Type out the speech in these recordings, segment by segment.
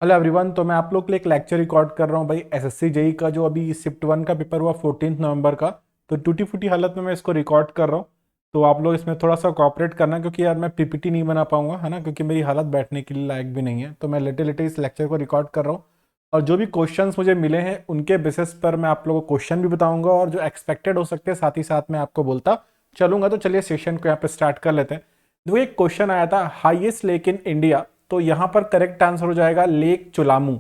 Hello everyone. तो मैं आप लोग के लिए एक लेक्चर रिकॉर्ड कर रहा हूँ भाई एसएससी जेई का जो अभी शिफ्ट 1 का पेपर हुआ 14 नवंबर का। तो टूटी फूटी हालत में मैं इसको रिकॉर्ड कर रहा हूँ। तो आप लोग इसमें थोड़ा सा कोऑपरेट करना, क्योंकि यार मैं पीपीटी नहीं बना पाऊंगा, है ना, क्योंकि मेरी हालत बैठने के लिए लायक भी नहीं है। तो मैं लेटे लेटे इस लेक्चर को रिकॉर्ड कर रहा हूँ। और जो भी क्वेश्चंस मुझे मिले हैं उनके बेसिस पर मैं आप लोगों को क्वेश्चन भी बताऊंगा, और जो एक्सपेक्टेड हो सकते हैं साथ ही साथ मैं आपको बोलता चलूंगा। तो चलिए सेशन को यहाँ पे स्टार्ट कर लेते हैं। देखो एक क्वेश्चन आया था, हाईएस्ट लेक इन इंडिया। तो यहाँ पर करेक्ट आंसर हो जाएगा लेक चुलामू।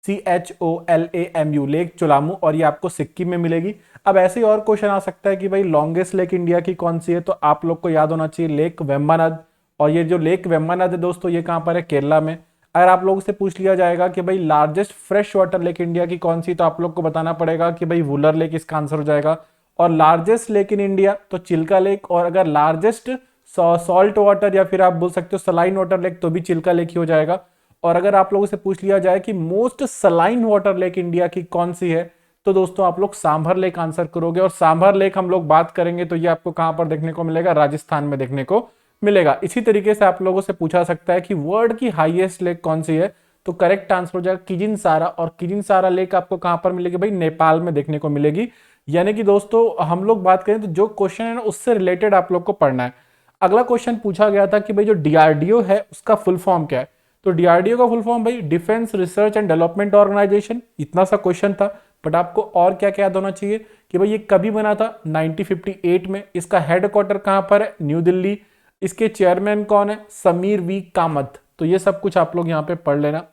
CHOLAMU, लेक चुलामू, और ये आपको सिक्किम में मिलेगी। अब ऐसे ही और क्वेश्चन आ सकता है कि भाई लॉन्गेस्ट लेक इंडिया की कौन सी है। तो आप लोग को याद होना चाहिए लेक वेम्बानद। और ये जो लेक वेम्बानद है दोस्तों, ये कहां पर है? केरला में। अगर आप लोगों से पूछ लिया जाएगा कि भाई largest fresh water lake India की कौन सी, तो आप लोग को बताना पड़ेगा कि भाई वुलर लेक इसका आंसर हो जाएगा। और लार्जेस्ट लेक इन इंडिया तो चिल्का लेक। और अगर लार्जेस्ट सॉल्ट वाटर या फिर आप बोल सकते हो सलाइन वाटर लेक, तो भी चिल्का लेक ही हो जाएगा। और अगर आप लोगों से पूछ लिया जाए कि most saline water lake India की कौन सी है, तो दोस्तों आप लोग सांभर लेक आंसर करोगे। और सांभर लेक हम लोग बात करेंगे तो ये आपको कहां पर देखने को मिलेगा? राजस्थान में देखने को मिलेगा। इसी तरीके से आप लोगों से पूछा सकता है कि वर्ल्ड की हाईएस्ट लेक कौन सी है। तो करेक्ट आंसर हो जाएगा किजिनसारा। और किजिनसारा लेक आपको कहां पर मिलेगी? भाई नेपाल में देखने को मिलेगी। यानी कि दोस्तों हम लोग बात करें तो जो क्वेश्चन है ना उससे रिलेटेड आप लोग को पढ़ना है। अगला क्वेश्चन पूछा गया था कि भाई जो डीआरडीओ है उसका फुल फॉर्म क्या है। तो डीआरडीओ का फुल फॉर्म भाई defence research and development organisation. इतना सा क्वेश्चन था। बट आपको और क्या क्या याद होना चाहिए कि भाई ये कभी बना था? 1958 में। इसका हेडक्वार्टर कहां पर है? न्यू दिल्ली। इसके चेयरमैन कौन है? समीर वी कामत। तो ये सब कुछ आप लोग यहाँ पे पढ़ लेना।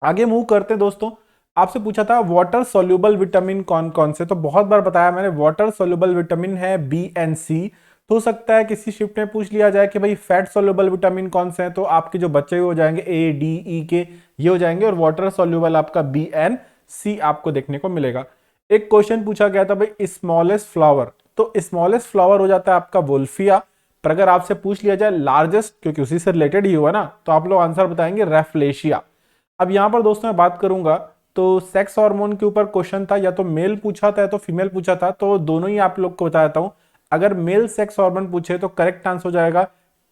आगे मूव करते हैं दोस्तों। आपसे पूछा था वाटर सोल्यूबल विटामिन कौन कौन से। तो बहुत बार बताया मैंने, वाटर सोल्यूबल विटामिन है बी एंड सी। तो हो सकता है किसी शिफ्ट में पूछ लिया जाए कि भाई फैट सोल्यूबल विटामिन कौन से हैं, तो आपके जो बच्चे हो जाएंगे ए डी ई के, ये हो जाएंगे। और वाटर सोल्यूबल आपका बी एंड सी आपको देखने को मिलेगा। एक क्वेश्चन पूछा गया था भाई स्मॉलेस्ट फ्लावर। तो स्मॉलेस्ट फ्लावर हो जाता है आपका वोल्फिया। पर अगर आपसे पूछ लिया जाए लार्जेस्ट, क्योंकि उसी से रिलेटेड ही हुआ ना, तो आप लोग आंसर बताएंगे रेफ्लेशिया। अब यहां पर दोस्तों मैं बात करूंगा तो सेक्स हार्मोन के ऊपर क्वेश्चन था, या तो मेल पूछा था या तो फीमेल पूछा था। तो दोनों ही आप लोग को बता देता हूं। अगर मेल सेक्स हार्मोन पूछे तो करेक्ट आंसर हो जाएगा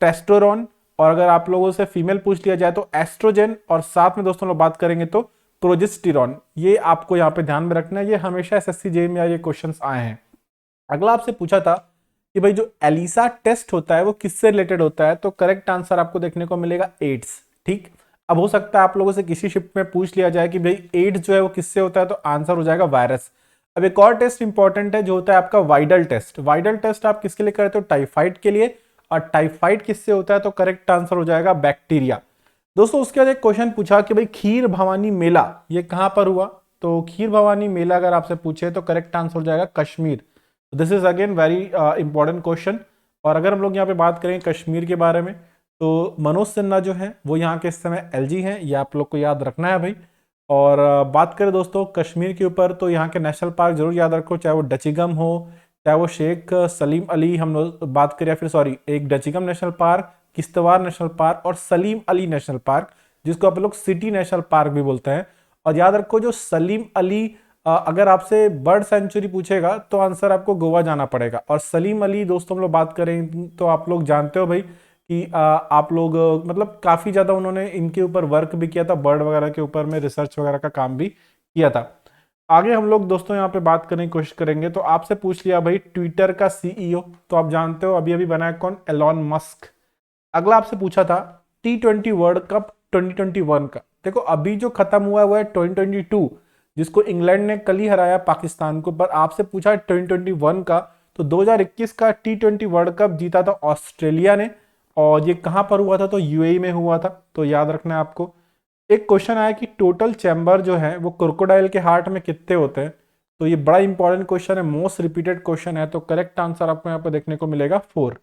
टेस्टोरॉन। और अगर आप लोगों से फीमेल पूछ लिया जाए तो एस्ट्रोजन। और साथ में दोस्तों लोग बात करेंगे तो प्रोजेस्टेरॉन। ये आपको यहाँ पे ध्यान में रखना है, ये हमेशा एसएससी जेई में ये क्वेश्चन आए हैं। अगला आपसे पूछा था कि भाई जो एलिसा टेस्ट होता है वो किससे रिलेटेड होता है। तो करेक्ट आंसर आपको देखने को मिलेगा एड्स। ठीक। अब हो सकता है आप लोगों से किसी शिफ्ट में पूछ लिया जाए कि भाई एड्स जो है वो किससे होता है, तो आंसर हो जाएगा वायरस। अब एक और टेस्ट इंपॉर्टेंट है जो होता है आपका वाइडल टेस्ट। वाइडल टेस्ट आप किसके लिए करते हो? टाइफाइड के लिए। और टाइफाइड किससे होता है? तो करेक्ट आंसर हो जाएगा बैक्टीरिया। दोस्तों उसके बाद एक क्वेश्चन पूछा कि भाई खीर भवानी मेला ये कहां पर हुआ। तो खीर भवानी मेला अगर आपसे पूछे तो करेक्ट आंसर हो जाएगा Kashmir. This is again very important question. और अगर हम लोग यहाँ पे बात करें कश्मीर के बारे में, तो मनोज सिन्हा जो है वो यहाँ के इस समय एलजी हैं, ये आप लोग को याद रखना है भाई। और बात करें दोस्तों कश्मीर के ऊपर, तो यहाँ के नेशनल पार्क जरूर याद रखो, चाहे वो डचिगम हो, चाहे वो शेख सलीम अली हम लोग बात करें, या फिर सॉरी एक Dachigam national park, Kishtwar national park और सलीम अली नेशनल पार्क, जिसको आप लोग सिटी नेशनल पार्क भी बोलते हैं। और याद रखो जो सलीम अली, अगर आपसे बर्ड सेंचुरी पूछेगा तो आंसर आपको गोवा जाना पड़ेगा। और सलीम अली दोस्तों हम लोग बात करें तो आप लोग जानते हो भाई कि आप लोग मतलब काफी ज्यादा उन्होंने इनके ऊपर वर्क भी किया था, बर्ड वगैरह के ऊपर में रिसर्च वगैरह का काम भी किया था। आगे हम लोग दोस्तों यहाँ पे बात करने की कोशिश करेंगे। तो आपसे पूछ लिया भाई ट्विटर का सीईओ, तो आप जानते हो अभी अभी बना है कौन? Elon Musk. अगला आपसे पूछा था T20 वर्ल्ड कप 2021 का। देखो अभी जो खत्म हुआ है वो है 2022, जिसको इंग्लैंड ने कल ही हराया पाकिस्तान को। पर आपसे पूछा 2021 का, तो 2021 का T20 वर्ल्ड कप जीता था ऑस्ट्रेलिया ने। और ये कहां पर हुआ था? तो यूएई में हुआ था। तो याद रखना है आपको। एक क्वेश्चन आया कि टोटल चैम्बर जो है वो क्रोकोडाइल के हार्ट में कितने होते हैं। तो ये बड़ा इंपॉर्टेंट क्वेश्चन है, मोस्ट रिपीटेड क्वेश्चन है। तो करेक्ट आंसर आपको यहाँ पर देखने को मिलेगा 4।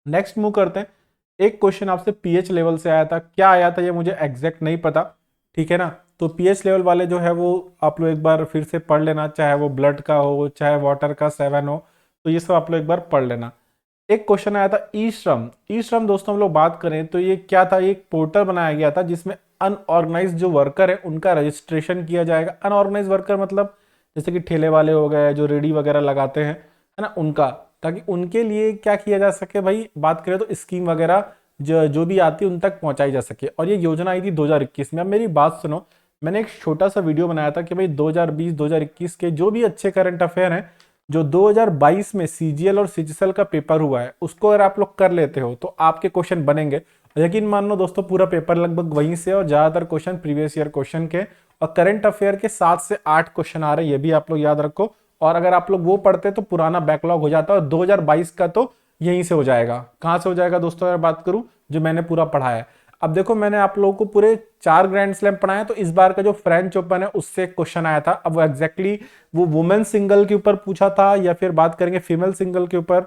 नेक्स्ट मूव करते हैं। एक क्वेश्चन आपसे पीएच लेवल से आया था, क्या आया था ये मुझे एग्जैक्ट नहीं पता, ठीक है ना। तो पीएच लेवल वाले जो है वो आप लोग एक बार फिर से पढ़ लेना, चाहे वो ब्लड का हो चाहे वाटर का 7 हो, तो ये सब आप लोग एक बार पढ़ लेना। एक क्वेश्चन आया था ई श्रम। ई श्रम दोस्तों हम लोग बात करें तो ये क्या था? ये एक पोर्टल बनाया गया था जिसमें अनऑर्गेनाइज जो वर्कर है उनका रजिस्ट्रेशन किया जाएगा। अनऑर्गेनाइज वर्कर मतलब जैसे कि ठेले वाले हो गए, जो रेडी वगैरह लगाते हैं, है ना, उनका, ताकि उनके लिए क्या किया जा सके भाई। बात करें तो स्कीम वगैरह जो भी आती है उन तक पहुंचाई जा सके। और ये योजना आई थी 2021 में। अब मेरी बात सुनो, मैंने एक छोटा सा वीडियो बनाया था कि भाई 2020-2021 के जो भी अच्छे करंट अफेयर हैं, जो 2022 में सीजीएल और सीजीएल का पेपर हुआ है, उसको अगर आप लोग कर लेते हो तो आपके क्वेश्चन बनेंगे। यकीन मान लो दोस्तों, पूरा पेपर लगभग वहीं से और ज्यादातर क्वेश्चन प्रीवियस ईयर क्वेश्चन के, और करंट अफेयर के 7 से 8 क्वेश्चन आ रहे हैं, ये भी आप लोग याद रखो। और अगर आप लोग वो पढ़ते तो पुराना बैकलॉग हो जाता, और 2022 का तो यहीं से हो जाएगा। कहां से हो जाएगा दोस्तों, अगर बात करूं जो मैंने पूरा पढ़ा है। अब देखो, मैंने आप लोगों को पूरे 4 ग्रैंड स्लैम पढ़ाए, तो इस बार का जो फ्रेंच ओपन है उससे एक क्वेश्चन आया था। अब वो एग्जैक्टली वो वुमेन सिंगल के ऊपर पूछा था या फिर बात करेंगे फीमेल सिंगल के ऊपर,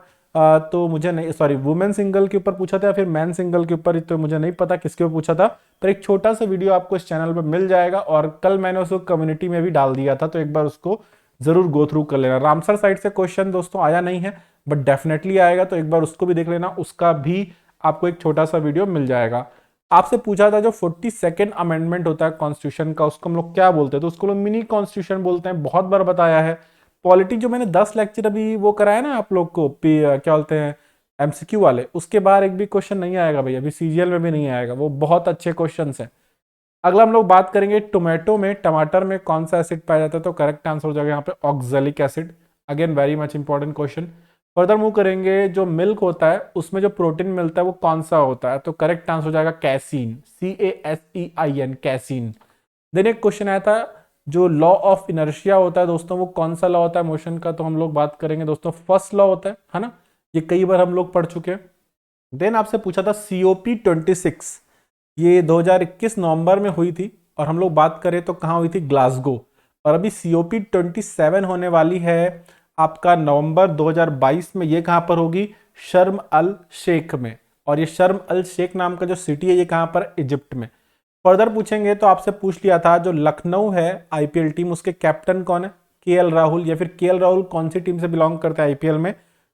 तो मुझे नहीं, सॉरी, वुमेन सिंगल के ऊपर पूछा था या फिर मैन सिंगल के ऊपर, तो मुझे नहीं पता किसके ऊपर पूछा था। पर एक छोटा सा वीडियो आपको इस चैनल पर मिल जाएगा, और कल मैंने उसको कम्युनिटी में भी डाल दिया था, तो एक बार उसको जरूर गो थ्रू कर लेना। रामसर साइड से क्वेश्चन दोस्तों आया नहीं है, बट डेफिनेटली आएगा, तो एक बार उसको भी देख लेना। उसका भी आपको एक छोटा सा वीडियो मिल जाएगा। आपसे पूछा था जो 42nd अमेंडमेंट होता है कॉन्स्टिट्यूशन का, उसको हम लोग क्या बोलते हैं, तो उसको लोग मिनी कॉन्स्टिट्यूशन बोलते हैं। बहुत बार बताया है। पॉलिटी जो मैंने 10 लेक्चर अभी वो कराया ना आप लोग को, क्या बोलते हैं, एमसीक्यू वाले, उसके बाहर एक भी क्वेश्चन नहीं आएगा भाई, अभी सीजीएल में भी नहीं आएगा। वो बहुत अच्छे क्वेश्चन हैं। अगला हम लोग बात करेंगे टोमेटो में, टमाटर में कौन सा एसिड पाया जाता है, तो करेक्ट आंसर हो जाएगा यहाँ पे oxalic acid. Again very much important question. Further move करेंगे, जो मिल्क होता है उसमें जो प्रोटीन मिलता है वो कौन सा होता है, तो करेक्ट आंसर हो जाएगा कैसीन, CASEIN, कैसीन। देन एक क्वेश्चन आया था, जो लॉ ऑफ इनर्शिया होता है दोस्तों, वो कौन सा लॉ होता है मोशन का, तो हम लोग बात करेंगे दोस्तों फर्स्ट लॉ होता है ना। ये कई बार हम लोग पढ़ चुके हैं। देन आपसे पूछा था COP26, ये 2021 नवंबर में हुई थी, और हम लोग बात करें तो कहाँ हुई थी, ग्लासगो। और अभी COP27 होने वाली है आपका नवंबर 2022 में। ये कहाँ पर होगी, शर्म अल शेख में। और ये शर्म अल शेख नाम का जो सिटी है, ये कहाँ पर, इजिप्ट में। फर्दर पूछेंगे तो आपसे पूछ लिया था, जो लखनऊ है आईपीएल टीम, उसके कैप्टन कौन है, केएल राहुल, या फिर केएल राहुल कौन सी टीम से बिलोंग करते हैं आईपीएल में,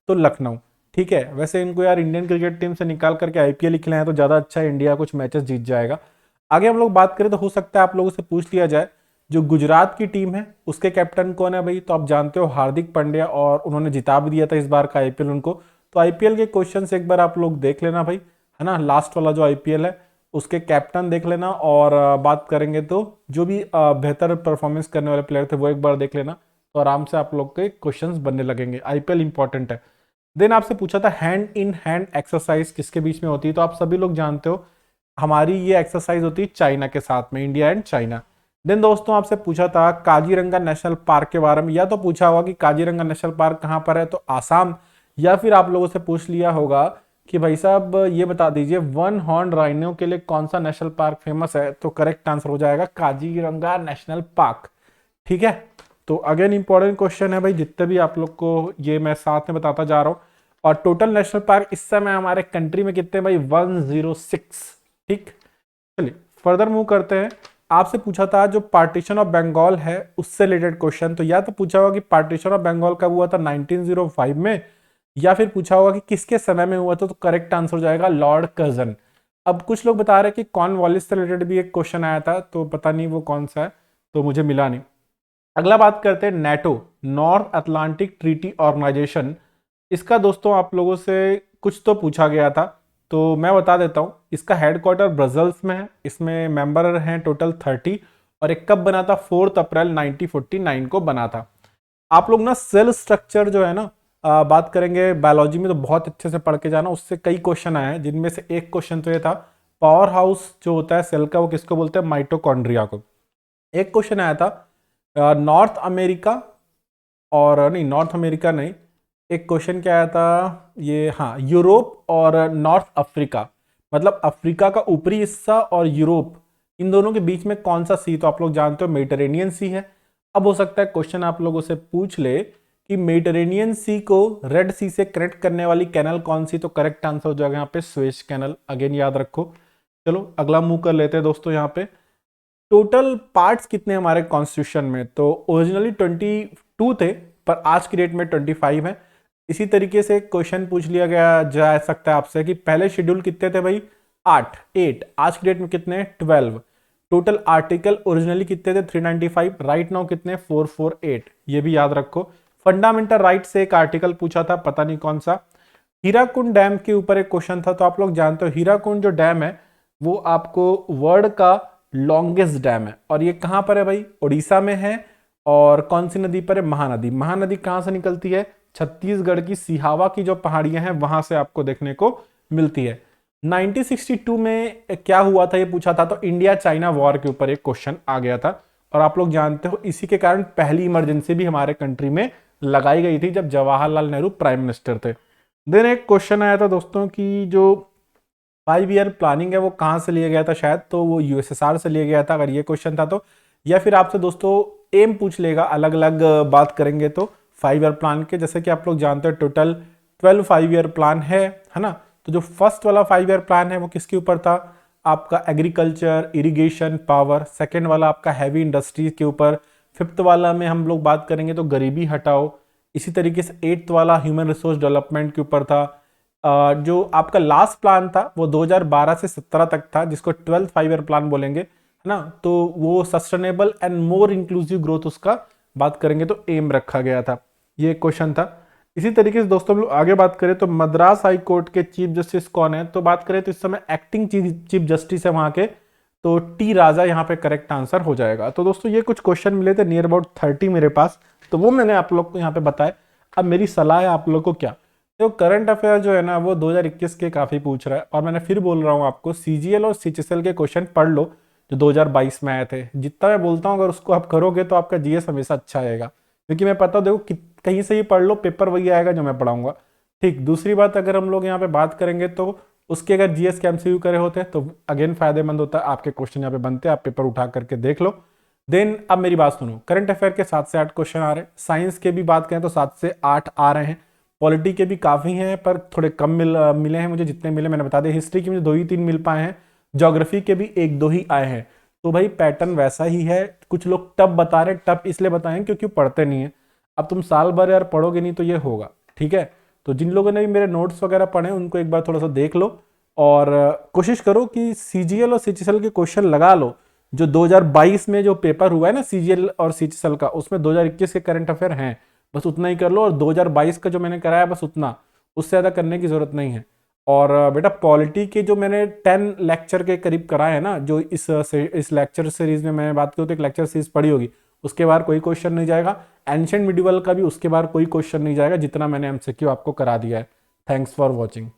तो लखनऊ। ठीक है, वैसे इनको यार इंडियन क्रिकेट टीम से निकाल करके आईपीएल ही खिलाए तो ज्यादा अच्छा है, इंडिया कुछ मैचेस जीत जाएगा। आगे हम लोग बात करें तो हो सकता है आप लोगों से पूछ लिया जाए, जो गुजरात की टीम है उसके कैप्टन कौन है भाई, तो आप जानते हो हार्दिक पांड्या, और उन्होंने जिता भी दिया था इस बार का आईपीएल उनको। तो आईपीएल के क्वेश्चन एक बार आप लोग देख लेना भाई, है ना, लास्ट वाला जो आईपीएल है उसके कैप्टन देख लेना। और बात करेंगे तो जो भी बेहतर परफॉर्मेंस करने वाले प्लेयर थे वो एक बार देख लेना, तो आराम से आप लोग के क्वेश्चंस बनने लगेंगे। आईपीएल इंपॉर्टेंट है। देन आपसे पूछा था हैंड इन हैंड एक्सरसाइज किसके बीच में होती है, तो आप सभी लोग जानते हो हमारी ये एक्सरसाइज होती है चाइना के साथ में, इंडिया एंड चाइना। देन दोस्तों आपसे पूछा था काजीरंगा नेशनल पार्क के बारे में, या तो पूछा होगा कि काजीरंगा नेशनल पार्क कहाँ पर है, तो आसाम, या फिर आप लोगों से पूछ लिया होगा कि भाई साहब ये बता दीजिए वन हॉर्न राइनो के लिए कौन सा नेशनल पार्क फेमस है, तो करेक्ट आंसर हो जाएगा काजीरंगा नेशनल पार्क। ठीक है, तो अगेन इंपॉर्टेंट क्वेश्चन है भाई, जितने भी आप लोग को ये मैं साथ में बताता जा रहा हूं। और टोटल नेशनल पार्क इस समय हमारे कंट्री में कितने भाई, 106। ठीक, चलिए फर्दर मूव करते हैं। आपसे पूछा था जो पार्टीशन ऑफ बंगाल है उससे रिलेटेड क्वेश्चन, तो या तो पूछा होगा कि पार्टीशन ऑफ बंगाल कब हुआ था, 1905 में, या फिर पूछा होगा कि किसके समय में हुआ था, तो करेक्ट आंसर हो जाएगा लॉर्ड कर्जन। अब कुछ लोग बता रहे हैं कि कॉर्नवालिस से रिलेटेड भी एक क्वेश्चन आया था, तो पता नहीं वो कौन सा है, तो मुझे मिला नहीं। अगला बात करते हैं NATO, North Atlantic Treaty Organisation. इसका दोस्तों आप लोगों से कुछ तो पूछा गया था, तो मैं बता देता हूं। इसका हेडक्वार्टर ब्रसल्स में है, इसमें मेंबर हैं टोटल 30, और एक कब बना था, 4 अप्रैल 1949 को बना था। आप लोग ना सेल स्ट्रक्चर जो है ना, बात करेंगे बायोलॉजी में तो बहुत अच्छे से पढ़ के जाना, उससे कई क्वेश्चन आए हैं, जिनमें से एक क्वेश्चन तो ये था पावर हाउस जो होता है सेल का वो किसको बोलते हैं, माइटोकॉन्ड्रिया को। एक क्वेश्चन आया था नॉर्थ अमेरिका, और नहीं नॉर्थ अमेरिका नहीं, एक क्वेश्चन क्या आया था ये, हाँ, यूरोप और नॉर्थ अफ्रीका, मतलब अफ्रीका का ऊपरी हिस्सा और यूरोप, इन दोनों के बीच में कौन सा सी, तो आप लोग जानते हो मेडिटेरेनियन सी है। अब हो सकता है क्वेश्चन आप लोगों से पूछ ले कि मेडिटेरेनियन सी को रेड सी से कनेक्ट करने वाली कैनल कौन सी, तो करेक्ट आंसर हो जाएगा यहाँ पे स्वेज कैनल। अगेन याद रखो। चलो अगला मूव कर लेते हैं दोस्तों। यहाँ पे टोटल पार्ट्स कितने हमारे कॉन्स्टिट्यूशन में, तो ओरिजिनली 22 थे, पर आज की डेट में 25 है। इसी तरीके से क्वेश्चन पूछ लिया गया जा सकता है आपसे कि पहले शेड्यूल कितने थे भाई, 8, आज की डेट में कितने, 12। टोटल आर्टिकल ओरिजिनली कितने थे, 395, राइट नाउ कितने, 448, ये भी याद रखो। फंडामेंटल राइट से एक आर्टिकल पूछा था, पता नहीं कौन सा। हीराकुंड डैम के ऊपर एक क्वेश्चन था। तो आप लोग जानते हो हीराकुंड जो डैम है वो आपको वर्ल्ड का लॉन्गेस्ट डैम है, और ये कहां पर है भाई? उड़ीसा में है। और कौन सी नदी पर है? महानदी। महानदी कहां से निकलती है? छत्तीसगढ़ की सिहावा की जो पहाड़ियां हैं वहां से आपको देखने को मिलती है। 1962 में क्या हुआ था ये पूछा था, तो इंडिया चाइना वॉर के ऊपर एक क्वेश्चन आ गया था। और आप लोग जानते हो इसी के कारण पहली इमरजेंसी भी हमारे कंट्री में लगाई गई थी जब जवाहरलाल नेहरू प्राइम मिनिस्टर थे। देन एक क्वेश्चन आया था दोस्तों कि जो 5 ईयर प्लानिंग है वो कहाँ से लिया गया था, शायद तो वो यूएसएसआर से लिया गया था, अगर ये क्वेश्चन था तो। या फिर आपसे दोस्तों एम पूछ लेगा, अलग अलग बात करेंगे तो 5 ईयर प्लान के। जैसे कि आप लोग जानते हैं टोटल 12 5 ईयर प्लान है ना। तो जो फर्स्ट वाला 5 ईयर प्लान है वो किसके ऊपर था? आपका एग्रीकल्चर, इरिगेशन, पावर। सेकेंड वाला आपका हैवी इंडस्ट्रीज के ऊपर। फिफ्थ वाला में हम लोग बात करेंगे तो गरीबी हटाओ। इसी तरीके से एट्थ वाला ह्यूमन रिसोर्स डेवलपमेंट के ऊपर था। जो आपका लास्ट प्लान था वो 2012 से 17 तक था, जिसको 12th 5 ईयर प्लान बोलेंगे, है ना। तो वो sustainable and more inclusive growth उसका बात करेंगे तो एम रखा गया था। ये क्वेश्चन था। इसी तरीके से दोस्तों हम लोग आगे बात करें तो मद्रास हाई कोर्ट के चीफ जस्टिस कौन है, तो बात करें तो इस समय एक्टिंग चीफ जस्टिस है वहां के, तो टी राजा यहाँ पे करेक्ट आंसर हो जाएगा। तो दोस्तों ये कुछ क्वेश्चन मिले थे, नियर अबाउट 30 मेरे पास, तो वो मैंने आप लोग को यहाँ पे बताया। अब मेरी सलाह है आप लोग को क्या, तो करंट अफेयर जो है ना वो 2021 के काफी पूछ रहा है, और मैंने फिर बोल रहा हूँ आपको सीजीएल और सीएचएसएल के क्वेश्चन पढ़ लो जो 2022 में आए थे। जितना मैं बोलता हूँ अगर उसको आप करोगे तो आपका जीएस हमेशा अच्छा आएगा, क्योंकि मैं पता देखो कहीं से ही पढ़ लो पेपर वही आएगा जो मैं पढ़ाऊंगा। ठीक, दूसरी बात अगर हम लोग यहाँ पे बात करेंगे तो उसके अगर जीएस के एमसीक्यू करे होते हैं तो अगेन फायदेमंद होता है, आपके क्वेश्चन यहाँ पे बनते हैं, आप पेपर उठा करके देख लो। देन अब मेरी बात सुनो, करंट अफेयर के 7 से 8 क्वेश्चन आ रहे हैं, साइंस के भी बात करें तो 7 से 8 आ रहे हैं, पॉलिटी के भी काफी हैं पर थोड़े कम मिले हैं मुझे, जितने मिले मैंने बता दिया। हिस्ट्री के मुझे 2 ही 3 मिल पाए हैं, ज्योग्राफी के भी 1 2 ही आए हैं। तो भाई पैटर्न वैसा ही है। कुछ लोग टफ बता रहे हैं, टफ इसलिए बताएं क्योंकि पढ़ते नहीं है। अब तुम साल भर यार पढ़ोगे नहीं तो ये होगा, ठीक है। तो जिन लोगों ने भी मेरे नोट्स वगैरह पढ़े उनको एक बार थोड़ा सा देख लो, और कोशिश करो कि सीजीएल और सीएचएसएल के क्वेश्चन लगा लो। जो 2022 में जो पेपर हुआ है ना सीजीएल और सीएचएसएल का, उसमें 2021 के करंट अफेयर हैं, बस उतना ही कर लो। और 2022 का जो मैंने कराया बस उतना, उससे ज़्यादा करने की जरूरत नहीं है। और बेटा पॉलिटी के जो मैंने 10 लेक्चर के करीब कराए हैं ना, जो इस लेक्चर सीरीज में मैंने बात की तो एक लेक्चर सीरीज पढ़ी होगी, उसके बाहर कोई क्वेश्चन नहीं जाएगा। एंशिएंट मिडिवल का भी उसके बाहर कोई क्वेश्चन नहीं जाएगा, जितना मैंने एमसीक्यू आपको करा दिया है। Thanks for watching.